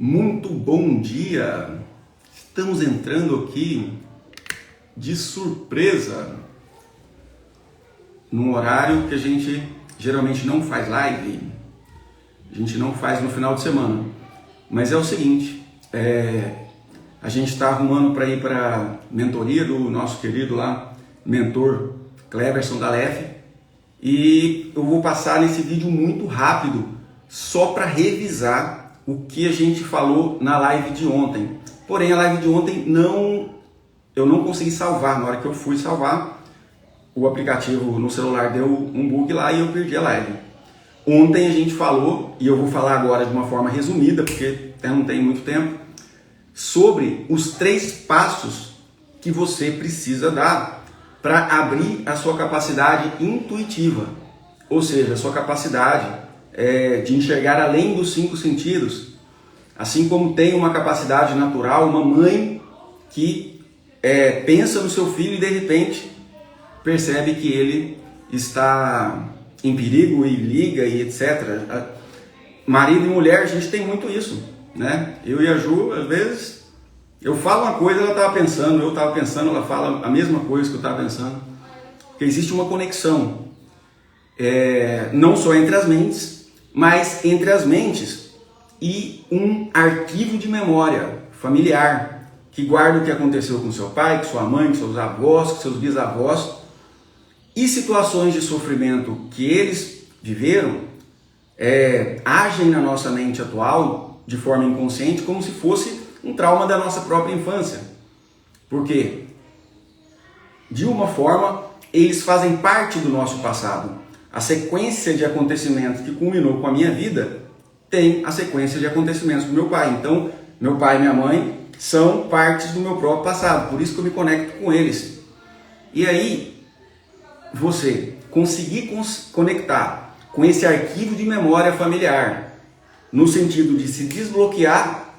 Muito bom dia! Estamos entrando aqui de surpresa num horário que a gente geralmente não faz live, a gente não faz no final de semana. Mas é o seguinte, a gente está arrumando para ir para a mentoria do nosso querido lá, mentor Cleverson da Lef, e eu vou passar nesse vídeo muito rápido, só para revisar o que a gente falou na live de ontem. Porém, a live de ontem eu não consegui salvar. Na hora que eu fui salvar, o aplicativo no celular deu um bug lá e eu perdi a live. Ontem a gente falou, e eu vou falar agora de uma forma resumida, porque não tem muito tempo, sobre os 3 passos que você precisa dar para abrir a sua capacidade intuitiva, ou seja, a sua capacidade de enxergar além dos 5 sentidos, assim como tem uma capacidade natural, uma mãe que pensa no seu filho e de repente percebe que ele está em perigo e liga e etc. Marido e mulher, a gente tem muito isso, né? Eu e a Ju, às vezes, eu falo uma coisa, ela estava pensando, eu estava pensando, ela fala a mesma coisa que eu estava pensando. Porque existe uma conexão, não só entre as mentes, mas entre as mentes e um arquivo de memória familiar que guarda o que aconteceu com seu pai, com sua mãe, com seus avós, com seus bisavós e situações de sofrimento que eles viveram agem na nossa mente atual de forma inconsciente como se fosse um trauma da nossa própria infância. Porque, de uma forma, eles fazem parte do nosso passado. A sequência de acontecimentos que culminou com a minha vida tem a sequência de acontecimentos do meu pai. Então, meu pai e minha mãe são partes do meu próprio passado, por isso que eu me conecto com eles. E aí, você conseguir conectar com esse arquivo de memória familiar, no sentido de se desbloquear,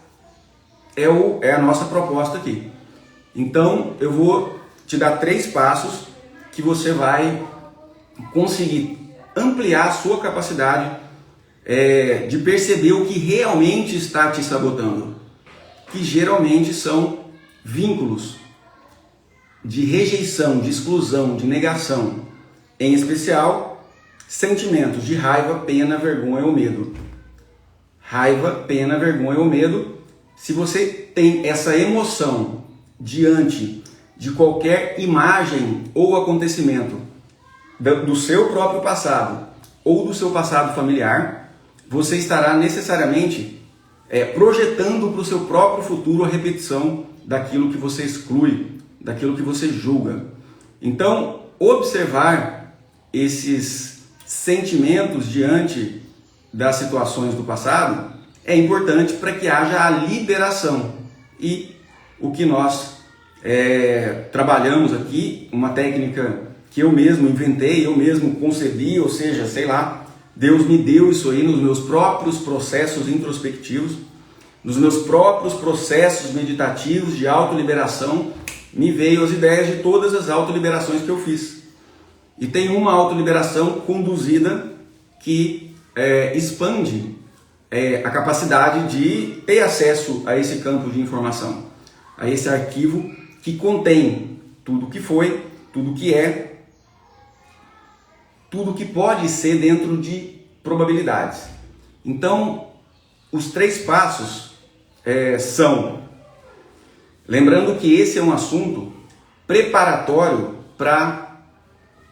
é a nossa proposta aqui. Então, eu vou te dar 3 passos que você vai conseguir ampliar a sua capacidade de perceber o que realmente está te sabotando, que geralmente são vínculos de rejeição, de exclusão, de negação, em especial sentimentos de raiva, pena, vergonha ou medo. Raiva, pena, vergonha ou medo. Se você tem essa emoção diante de qualquer imagem ou acontecimento do seu próprio passado ou do seu passado familiar, você estará necessariamente projetando para o seu próprio futuro a repetição daquilo que você exclui, daquilo que você julga. Então, observar esses sentimentos diante das situações do passado é importante para que haja a liberação. E o que nós trabalhamos aqui, uma técnica que eu mesmo inventei, eu mesmo concebi, ou seja, sei lá, Deus me deu isso aí nos meus próprios processos introspectivos, nos meus próprios processos meditativos de autoliberação, me veio as ideias de todas as autoliberações que eu fiz. E tem uma autoliberação conduzida que expande a capacidade de ter acesso a esse campo de informação, a esse arquivo que contém tudo que foi, tudo que é, tudo que pode ser dentro de probabilidades. Então, os 3 passos são, lembrando que esse é um assunto preparatório para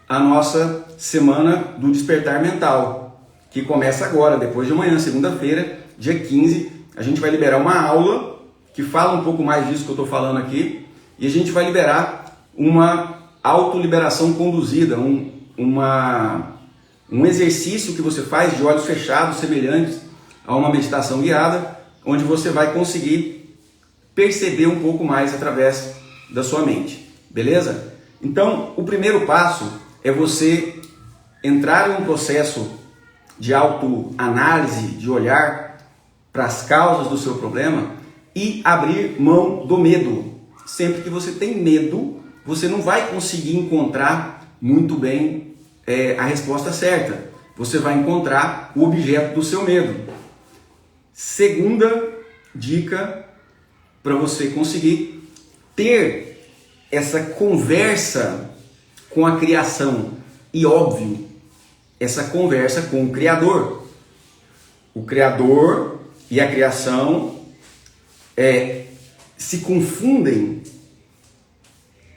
a nossa semana do despertar mental, que começa agora, depois de amanhã, segunda-feira, dia 15, a gente vai liberar uma aula que fala um pouco mais disso que eu estou falando aqui, e a gente vai liberar uma autoliberação conduzida, um exercício que você faz de olhos fechados, semelhantes a uma meditação guiada, onde você vai conseguir perceber um pouco mais através da sua mente, beleza? Então, o primeiro passo é você entrar em um processo de autoanálise, de olhar para as causas do seu problema e abrir mão do medo. Sempre que você tem medo, você não vai conseguir encontrar muito bem a resposta certa. Você vai encontrar o objeto do seu medo. Segunda dica para você conseguir ter essa conversa com a criação e, óbvio, essa conversa com o Criador. O Criador e a criação se confundem,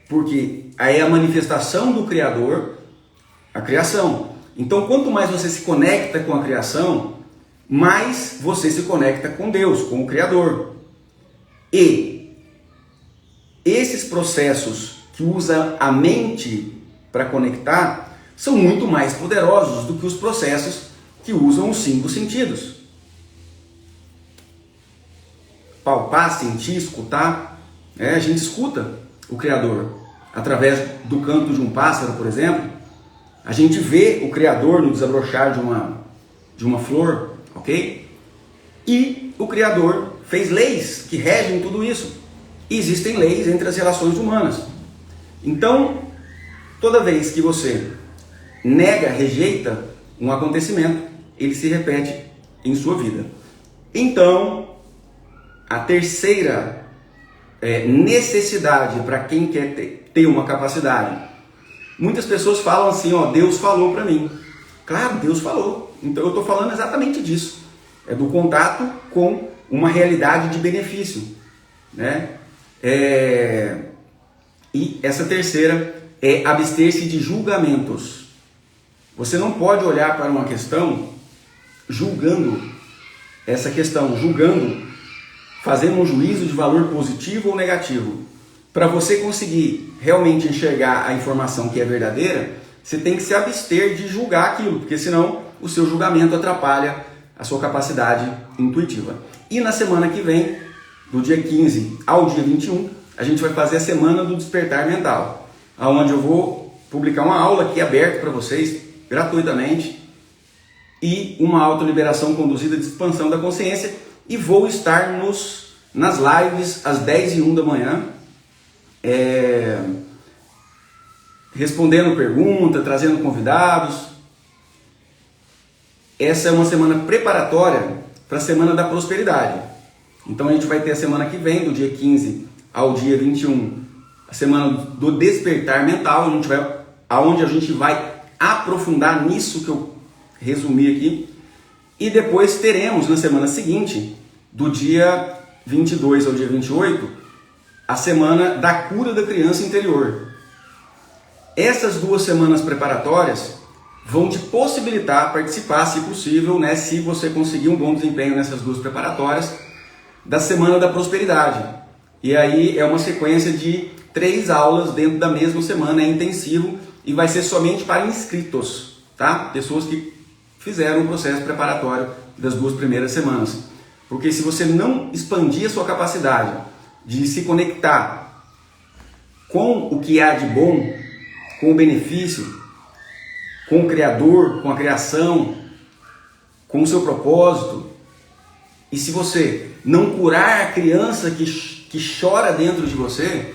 porque aí é a manifestação do Criador, a criação. Então, quanto mais você se conecta com a criação, mais você se conecta com Deus, com o Criador. E esses processos que usa a mente para conectar são muito mais poderosos do que os processos que usam os 5 sentidos. Palpar, sentir, escutar. A gente escuta o Criador através do canto de um pássaro, por exemplo. A gente vê o Criador no desabrochar de uma flor, ok? E o Criador fez leis que regem tudo isso. E existem leis entre as relações humanas. Então, toda vez que você nega, rejeita um acontecimento, ele se repete em sua vida. Então, a terceira necessidade para quem quer ter uma capacidade. Muitas pessoas falam assim, Deus falou para mim. Claro, Deus falou. Então eu estou falando exatamente disso. É do contato com uma realidade de benefício, né? E essa terceira é abster-se de julgamentos. Você não pode olhar para uma questão julgando essa questão, fazendo um juízo de valor positivo ou negativo. Para você conseguir realmente enxergar a informação que é verdadeira, você tem que se abster de julgar aquilo, porque senão o seu julgamento atrapalha a sua capacidade intuitiva. E na semana que vem, do dia 15 ao dia 21, a gente vai fazer a Semana do Despertar Mental, onde eu vou publicar uma aula aqui aberta para vocês, gratuitamente, e uma autoliberação conduzida de expansão da consciência, e vou estar nas lives às 10h01 da manhã, respondendo perguntas, trazendo convidados. Essa é uma semana preparatória para a Semana da Prosperidade. Então a gente vai ter a semana que vem, do dia 15 ao dia 21, a Semana do Despertar Mental, onde a gente vai aprofundar nisso que eu resumi aqui. E depois teremos na semana seguinte, do dia 22 ao dia 28, a Semana da Cura da Criança Interior. Essas 2 semanas preparatórias vão te possibilitar participar, se possível, né, se você conseguir um bom desempenho nessas 2 preparatórias, da Semana da Prosperidade. E aí é uma sequência de 3 aulas dentro da mesma semana, é intensivo e vai ser somente para inscritos, tá? Pessoas que fizeram o processo preparatório das 2 primeiras semanas. Porque se você não expandir a sua capacidade de se conectar com o que há de bom, com o benefício, com o Criador, com a criação, com o seu propósito, e se você não curar a criança que chora dentro de você,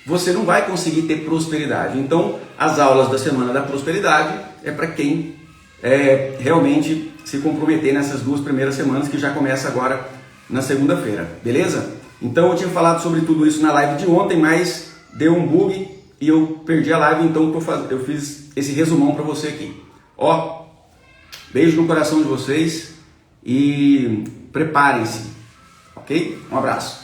você não vai conseguir ter prosperidade. Então, as aulas da Semana da Prosperidade é para quem realmente se comprometer nessas 2 primeiras semanas, que já começa agora na segunda-feira, beleza? Então eu tinha falado sobre tudo isso na live de ontem, mas deu um bug e eu perdi a live, então eu fiz esse resumão para você aqui. Beijo no coração de vocês e preparem-se, ok? Um abraço.